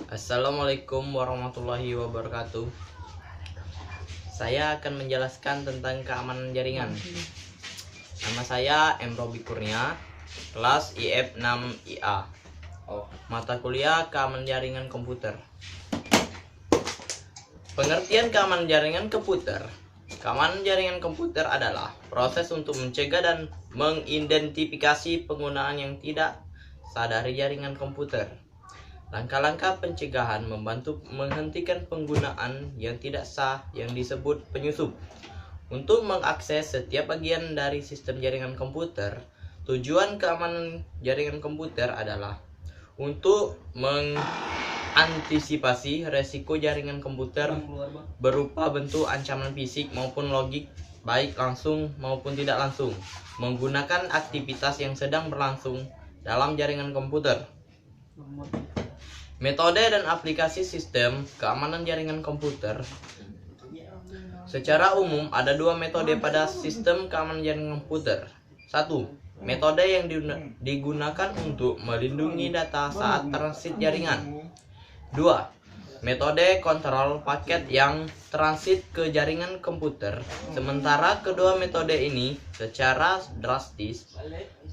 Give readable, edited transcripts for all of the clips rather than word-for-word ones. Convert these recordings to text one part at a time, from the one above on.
Assalamualaikum warahmatullahi wabarakatuh. Saya akan menjelaskan tentang keamanan jaringan. Nama saya M. Robi Kurnia, kelas IF 6 IA. Mata kuliah keamanan jaringan komputer. Pengertian keamanan jaringan komputer. Keamanan jaringan komputer adalah proses untuk mencegah dan mengidentifikasi penggunaan yang tidak sadari jaringan komputer. Langkah-langkah pencegahan membantu menghentikan penggunaan yang tidak sah yang disebut penyusup. Untuk mengakses setiap bagian dari sistem jaringan komputer, tujuan keamanan jaringan komputer adalah untuk mengantisipasi resiko jaringan komputer berupa bentuk ancaman fisik maupun logik, baik langsung maupun tidak langsung, menggunakan aktivitas yang sedang berlangsung dalam jaringan komputer. Metode dan aplikasi sistem keamanan jaringan komputer. Secara umum ada dua metode pada sistem keamanan jaringan komputer. 1. Metode yang digunakan untuk melindungi data saat transit jaringan. 2. Metode kontrol paket yang transit ke jaringan komputer. Sementara kedua metode ini secara drastis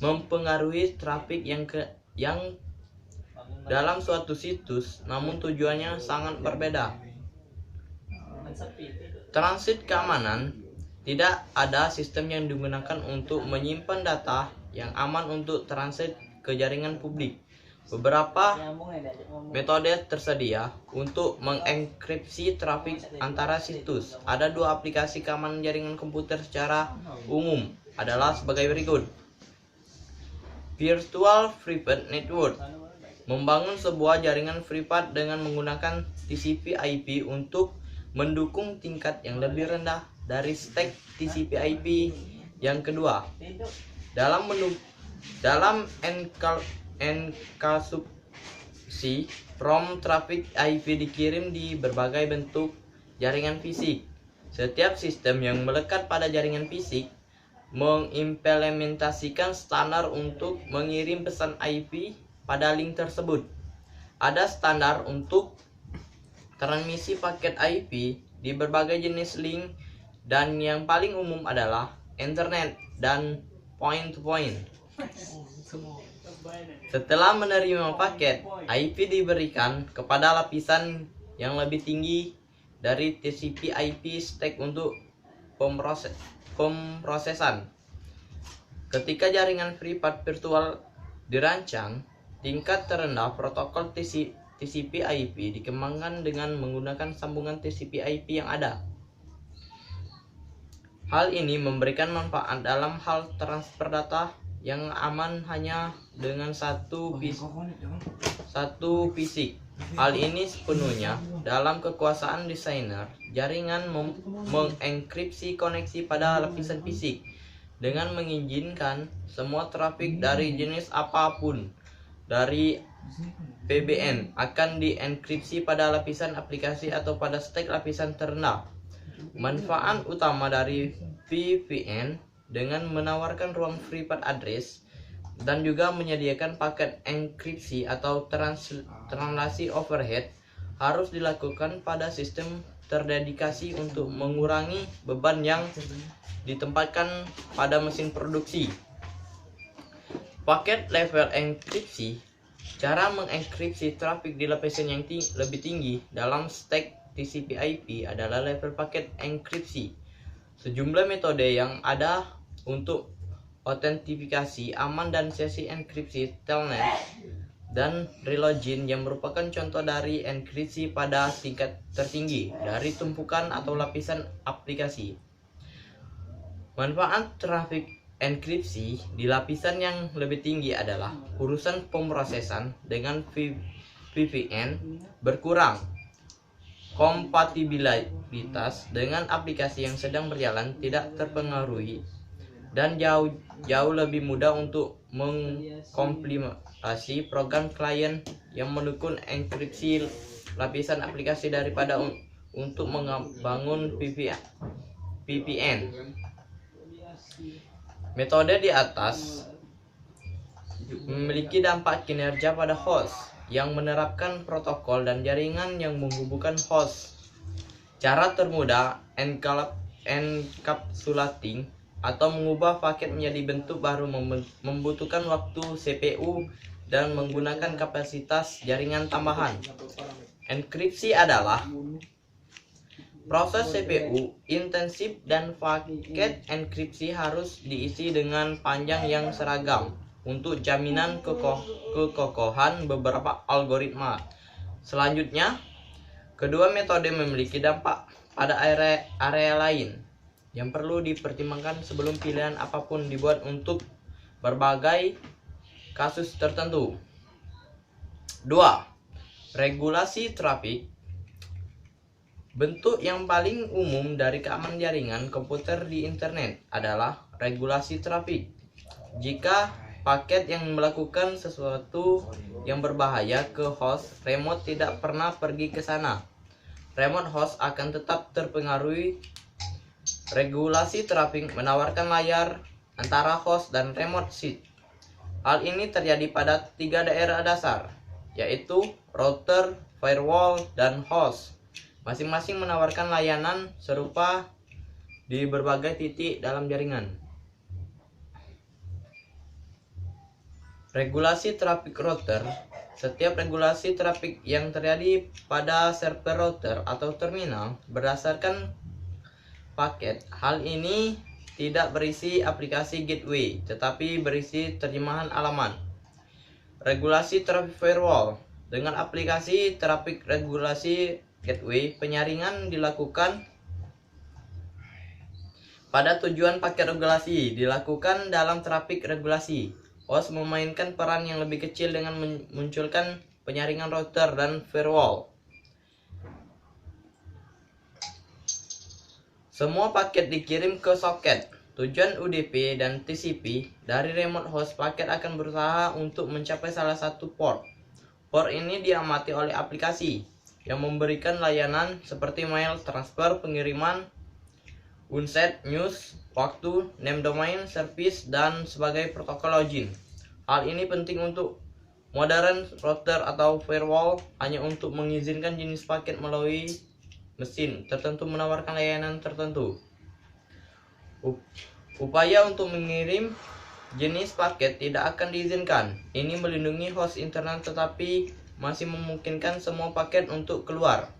mempengaruhi trafik yang dalam suatu situs, namun tujuannya sangat berbeda. Transit keamanan. Tidak ada sistem yang digunakan untuk menyimpan data yang aman untuk transit ke jaringan publik. Beberapa metode tersedia untuk mengenkripsi trafik antara situs. Ada dua aplikasi keamanan jaringan komputer secara umum adalah sebagai berikut. Virtual Private Network. Membangun sebuah jaringan privat dengan menggunakan TCP/IP untuk mendukung tingkat yang lebih rendah dari stek TCP/IP. Yang kedua, dalam enkripsi from traffic IP dikirim di berbagai bentuk jaringan fisik. Setiap sistem yang melekat pada jaringan fisik mengimplementasikan standar untuk mengirim pesan IP pada link tersebut. Ada standar untuk transmisi paket IP di berbagai jenis link, dan yang paling umum adalah Ethernet dan point-to-point. Setelah menerima paket, IP diberikan kepada lapisan yang lebih tinggi dari TCP/IP stack untuk pemrosesan. Ketika jaringan privat virtual dirancang, tingkat terendah protokol TCP/IP dikembangkan dengan menggunakan sambungan TCP/IP yang ada. Hal ini memberikan manfaat dalam hal transfer data yang aman hanya dengan satu fisik. Hal ini sepenuhnya dalam kekuasaan desainer jaringan mengenkripsi koneksi pada lapisan fisik dengan mengizinkan semua trafik dari jenis apapun dari VPN akan dienkripsi pada lapisan aplikasi atau pada stek lapisan terendah. Manfaat utama dari VPN dengan menawarkan ruang private address dan juga menyediakan paket enkripsi atau translasi overhead harus dilakukan pada sistem terdedikasi untuk mengurangi beban yang ditempatkan pada mesin produksi. Paket level enkripsi. Cara mengenkripsi trafik di lapisan yang lebih tinggi dalam stek TCP/IP adalah level paket enkripsi. Sejumlah metode yang ada untuk autentifikasi aman dan sesi enkripsi telnet dan relogin yang merupakan contoh dari enkripsi pada tingkat tertinggi dari tumpukan atau lapisan aplikasi. Manfaat trafik enkripsi di lapisan yang lebih tinggi adalah urusan pemrosesan dengan VPN berkurang, kompatibilitas dengan aplikasi yang sedang berjalan tidak terpengaruhi, dan jauh lebih mudah untuk mengkompilasi program klien yang mendukung enkripsi lapisan aplikasi daripada untuk membangun VPN. Metode di atas memiliki dampak kinerja pada host. yang menerapkan protokol dan jaringan yang menghubungkan host. Cara termudah encapsulating atau mengubah paket menjadi bentuk baru membutuhkan waktu CPU dan menggunakan kapasitas jaringan tambahan. Enkripsi adalah proses CPU intensif dan paket enkripsi harus diisi dengan panjang yang seragam untuk jaminan kekokohan beberapa algoritma. Selanjutnya, kedua metode memiliki dampak pada area lain yang perlu dipertimbangkan sebelum pilihan apapun dibuat untuk berbagai kasus tertentu. 2. Regulasi trafik. Bentuk yang paling umum dari keamanan jaringan komputer di internet adalah regulasi trafik. Jika paket yang melakukan sesuatu yang berbahaya ke host remote tidak pernah pergi ke sana, remote host akan tetap terpengaruhi. Regulasi trafik menawarkan layar antara host dan remote site. Hal ini terjadi pada 3 daerah dasar, yaitu router, firewall, dan host. Masing-masing menawarkan layanan serupa di berbagai titik dalam jaringan. Regulasi trafik router. Setiap regulasi trafik yang terjadi pada server router atau terminal berdasarkan paket. Hal ini tidak berisi aplikasi gateway, tetapi berisi terjemahan alamat. Regulasi trafik firewall. Dengan aplikasi trafik regulasi gateway, penyaringan dilakukan pada tujuan paket regulasi dilakukan dalam trafik regulasi. Host memainkan peran yang lebih kecil dengan memunculkan penyaringan router dan firewall. Semua paket dikirim ke soket. Tujuan UDP dan TCP dari remote host, paket akan berusaha untuk mencapai salah satu port. Port ini diamati oleh aplikasi yang memberikan layanan seperti mail transfer, pengiriman, unset, news, waktu, name domain, service, dan sebagai protokol login. Hal ini penting untuk modern router atau firewall hanya untuk mengizinkan jenis paket melalui mesin tertentu menawarkan layanan tertentu. Upaya untuk mengirim jenis paket tidak akan diizinkan. Ini melindungi host internal tetapi masih memungkinkan semua paket untuk keluar,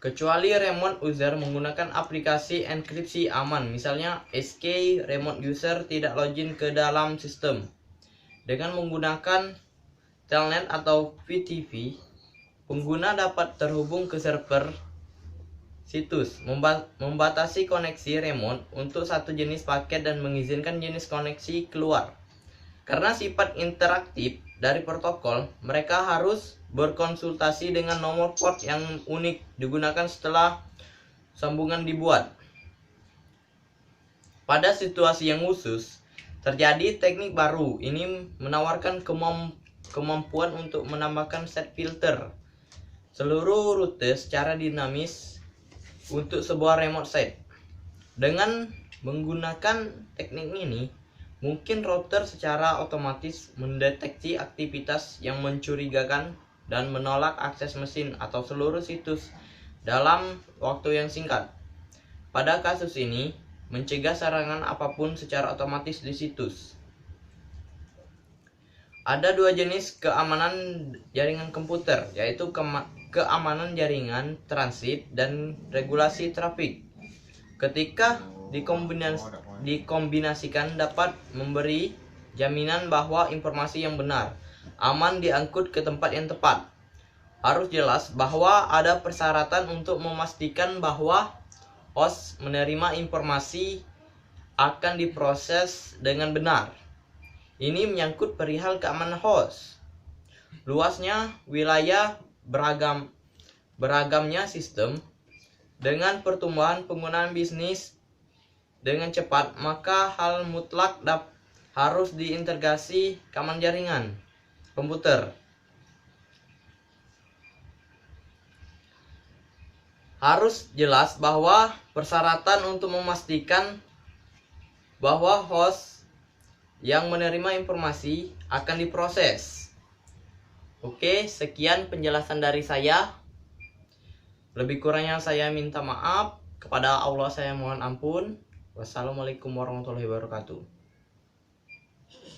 kecuali remote user menggunakan aplikasi enkripsi aman, misalnya SK remote user tidak login ke dalam sistem. Dengan menggunakan telnet atau VTP, pengguna dapat terhubung ke server situs, membatasi koneksi remote untuk satu jenis paket dan mengizinkan jenis koneksi keluar. Karena sifat interaktif dari protokol, mereka harus berkonsultasi dengan nomor port yang unik digunakan setelah sambungan dibuat. Pada situasi yang khusus, terjadi teknik baru. Ini menawarkan kemampuan untuk menambahkan set filter seluruh rute secara dinamis untuk sebuah remote site. Dengan menggunakan teknik ini, mungkin router secara otomatis mendeteksi aktivitas yang mencurigakan dan menolak akses mesin atau seluruh situs dalam waktu yang singkat. Pada kasus ini, mencegah serangan apapun secara otomatis di situs. Ada 2 jenis keamanan jaringan komputer, yaitu keamanan jaringan transit dan regulasi trafik. Ketika dikombinasikan dapat memberi jaminan bahwa informasi yang benar, aman diangkut ke tempat yang tepat. Harus jelas bahwa ada persyaratan untuk memastikan bahwa host menerima informasi akan diproses dengan benar. Ini menyangkut perihal keamanan host, luasnya wilayah, beragamnya sistem. Dengan pertumbuhan penggunaan bisnis dengan cepat, maka hal mutlak harus diintegrasi keamanan jaringan komputer. Harus jelas bahwa persyaratan untuk memastikan bahwa host yang menerima informasi akan diproses. Oke, sekian penjelasan dari saya. Lebih kurangnya saya minta maaf. Kepada Allah saya mohon ampun. Wassalamualaikum warahmatullahi wabarakatuh.